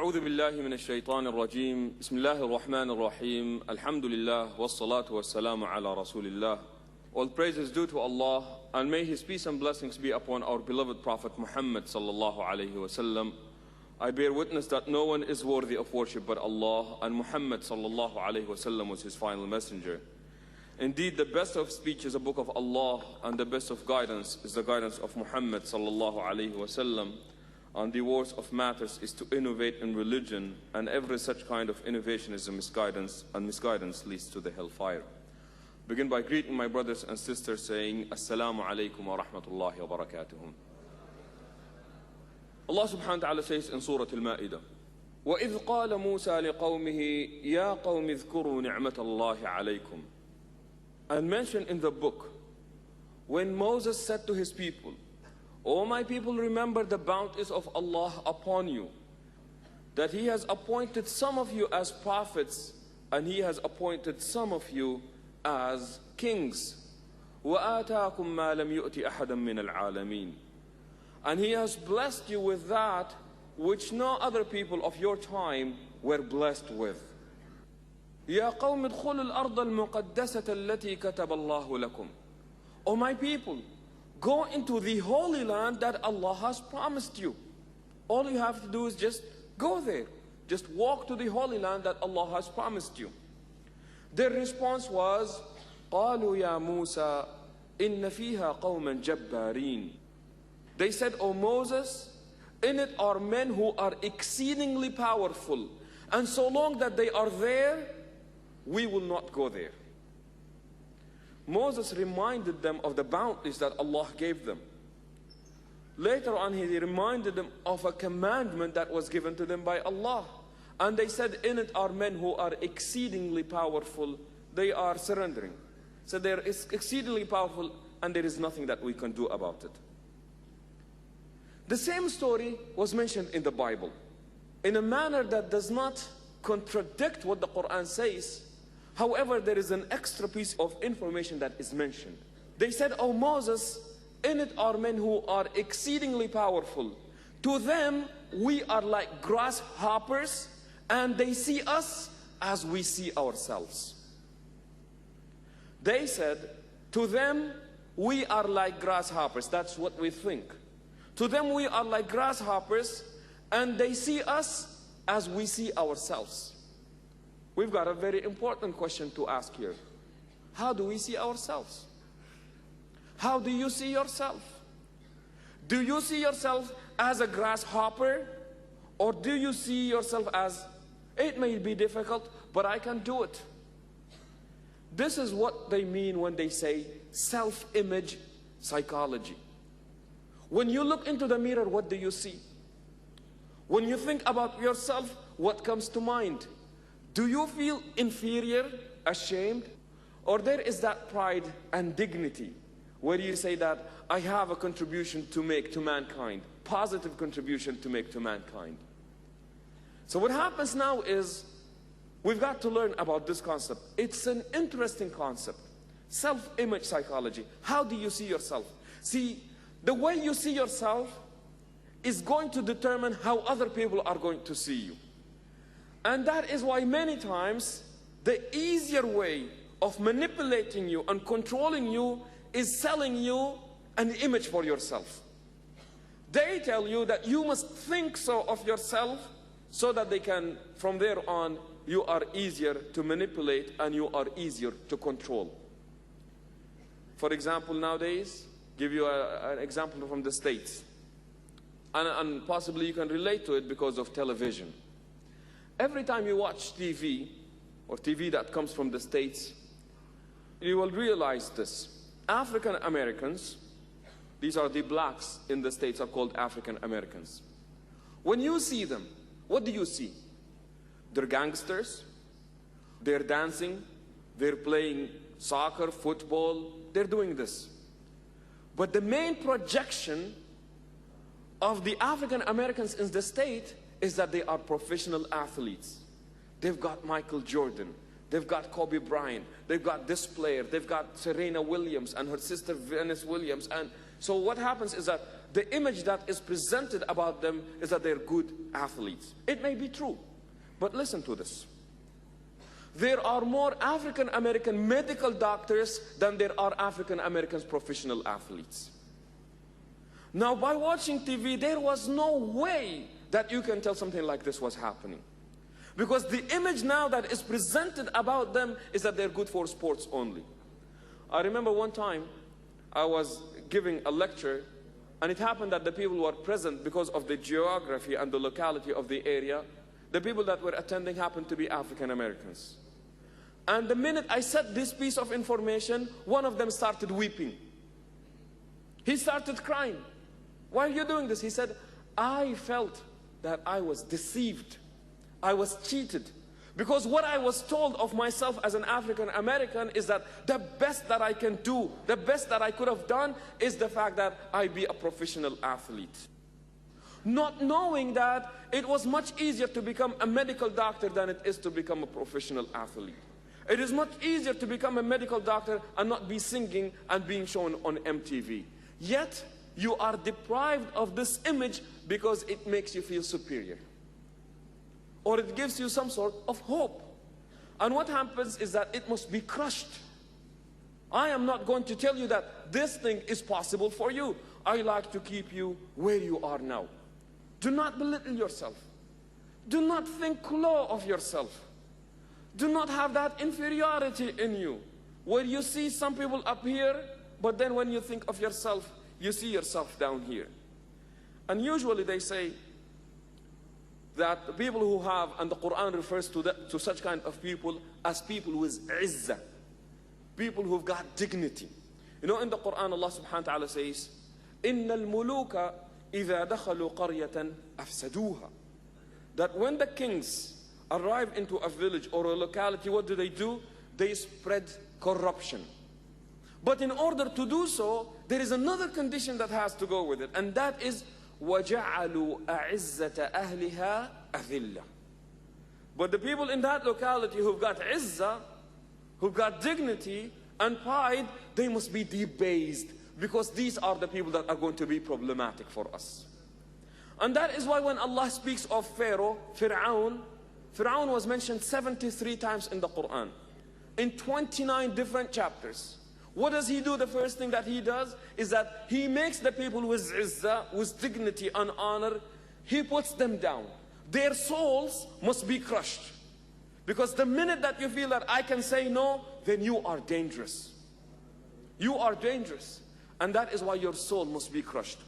أعوذ بالله من الشيطان الرجيم بسم الله الرحمن الرحيم الحمد لله والصلاة والسلام على رسول الله. All praise is due to Allah, and may His peace and blessings be upon our beloved Prophet Muhammad sallallahu alayhi wasallam. I bear witness that no one is worthy of worship but Allah, and Muhammad sallallahu alayhi wasallam was His final messenger. Indeed, the best of speech is a book of Allah, and the best of guidance is the guidance of Muhammad sallallahu alayhi wasallam. And the worst of matters is to innovate in religion, and every such kind of innovation is a misguidance, and misguidance leads to the hellfire. Begin by greeting my brothers and sisters, saying, Assalamu alaikum wa rahmatullahi wa barakatuhum. Allah subhanahu wa ta'ala says in Surah Al-Ma'idah, وَإِذْ قَالَ مُوسَى لِقَوْمِهِ يَا قَوْمِ اذْكُرُوا نِعْمَةَ اللَّهِ عَلَيْكُمْ. And mentioned in the book, when Moses said to his people, O my people, remember the bounties of Allah upon you, that He has appointed some of you as prophets, and He has appointed some of you as kings. وَآتَاكُمْ مَا لَمْ يُؤْتِ أَحَدًا مِّنَ الْعَالَمِينَ. And He has blessed you with that which no other people of your time were blessed with. يَا قَوْمِ ادْخُلُوا الْأَرْضَ الْمُقَدَّسَةَ الَّتِي كَتَبَ اللَّهُ لَكُمْ. O my people, go into the holy land that Allah has promised you. All you have to do is just go there. Just walk to the holy land that Allah has promised you. Their response was, قَالُوا يَا مُوسَى إِنَّ فِيهَا قَوْمًا جَبَّارِينَ. They said, O Moses, in it are men who are exceedingly powerful, and so long that they are there, we will not go there. Moses reminded them of the bounties that Allah gave them. Later on, he reminded them of a commandment that was given to them by Allah. And they said, in it are men who are exceedingly powerful. They are surrendering. So they are exceedingly powerful, and there is nothing that we can do about it. The same story was mentioned in the Bible, in a manner that does not contradict what the Quran says. However, there is an extra piece of information that is mentioned. They said, O Moses, in it are men who are exceedingly powerful. To them, we are like grasshoppers, and they see us as we see ourselves. They said, to them, we are like grasshoppers. That's what we think. To them, we are like grasshoppers, and they see us as we see ourselves. We've got a very important question to ask here. How do we see ourselves? How do you see yourself? Do you see yourself as a grasshopper? Or do you see yourself as, it may be difficult, but I can do it? This is what they mean when they say self-image psychology. When you look into the mirror, what do you see? When you think about yourself, what comes to mind? Do you feel inferior, ashamed? Or there is that pride and dignity where you say that I have a contribution to make to mankind, positive contribution to make to mankind. So what happens now is we've got to learn about this concept. It's an interesting concept. Self-image psychology. How do you see yourself? See, the way you see yourself is going to determine how other people are going to see you. And that is why many times the easier way of manipulating you and controlling you is selling you an image for yourself. They tell you that you must think so of yourself so that they can, from there on, you are easier to manipulate and you are easier to control. For example, nowadays, give you an example from the States. And possibly you can relate to it because of television. Every time you watch TV, or TV that comes from the States, you will realize this. African Americans, these are the blacks in the States, are called African Americans. When you see them, what do you see? They're gangsters, they're dancing, they're playing soccer, football, they're doing this. But the main projection of the African Americans in the state is that they are professional athletes. They've got Michael Jordan, They've got Kobe Bryant. They've got this player. They've got Serena Williams and her sister Venus Williams. And so what happens is that the image that is presented about them is that they're good athletes. It may be true, but listen to this. There are more African American medical doctors than there are African Americans professional athletes. Now, by watching TV, there was no way that you can tell something like this was happening. Because the image now that is presented about them is that they're good for sports only. I remember one time I was giving a lecture, and it happened that the people who were present, because of the geography and the locality of the area, the people that were attending happened to be African Americans. And the minute I said this piece of information, one of them started weeping. He started crying. Why are you doing this? He said, I felt that I was deceived. I was cheated. Because what I was told of myself as an African American is that the best that I can do, the best that I could have done is the fact that I be a professional athlete. Not knowing that it was much easier to become a medical doctor than it is to become a professional athlete. It is much easier to become a medical doctor and not be singing and being shown on MTV. Yet, you are deprived of this image because it makes you feel superior. Or it gives you some sort of hope. And what happens is that it must be crushed. I am not going to tell you that this thing is possible for you. I like to keep you where you are now. Do not belittle yourself. Do not think low of yourself. Do not have that inferiority in you, where you see some people up here, but then when you think of yourself, you see yourself down here. And usually they say that the people who have, and the Quran refers to such kind of people as people with izzah, people who've got dignity. You know, in the Quran, Allah subhanahu wa ta'ala says, إِنَّ الْمُلُوكَ إِذَا دَخَلُوا قَرْيَةً أَفْسَدُوهَا. That when the kings arrive into a village or a locality, what do? They spread corruption. But in order to do so, there is another condition that has to go with it, and that is وَجَعَلُوا أَعِزَّةَ أَهْلِهَا أَذِلَّةً. But the people in that locality who've got izzah, who've got dignity and pride, they must be debased, because these are the people that are going to be problematic for us. And that is why when Allah speaks of Pharaoh, Fir'aun was mentioned 73 times in the Quran, in 29 different chapters. What does he do? The first thing that he does is that he makes the people with izzah, with dignity and honor, he puts them down. Their souls must be crushed. Because the minute that you feel that I can say no, then you are dangerous. You are dangerous. And that is why your soul must be crushed.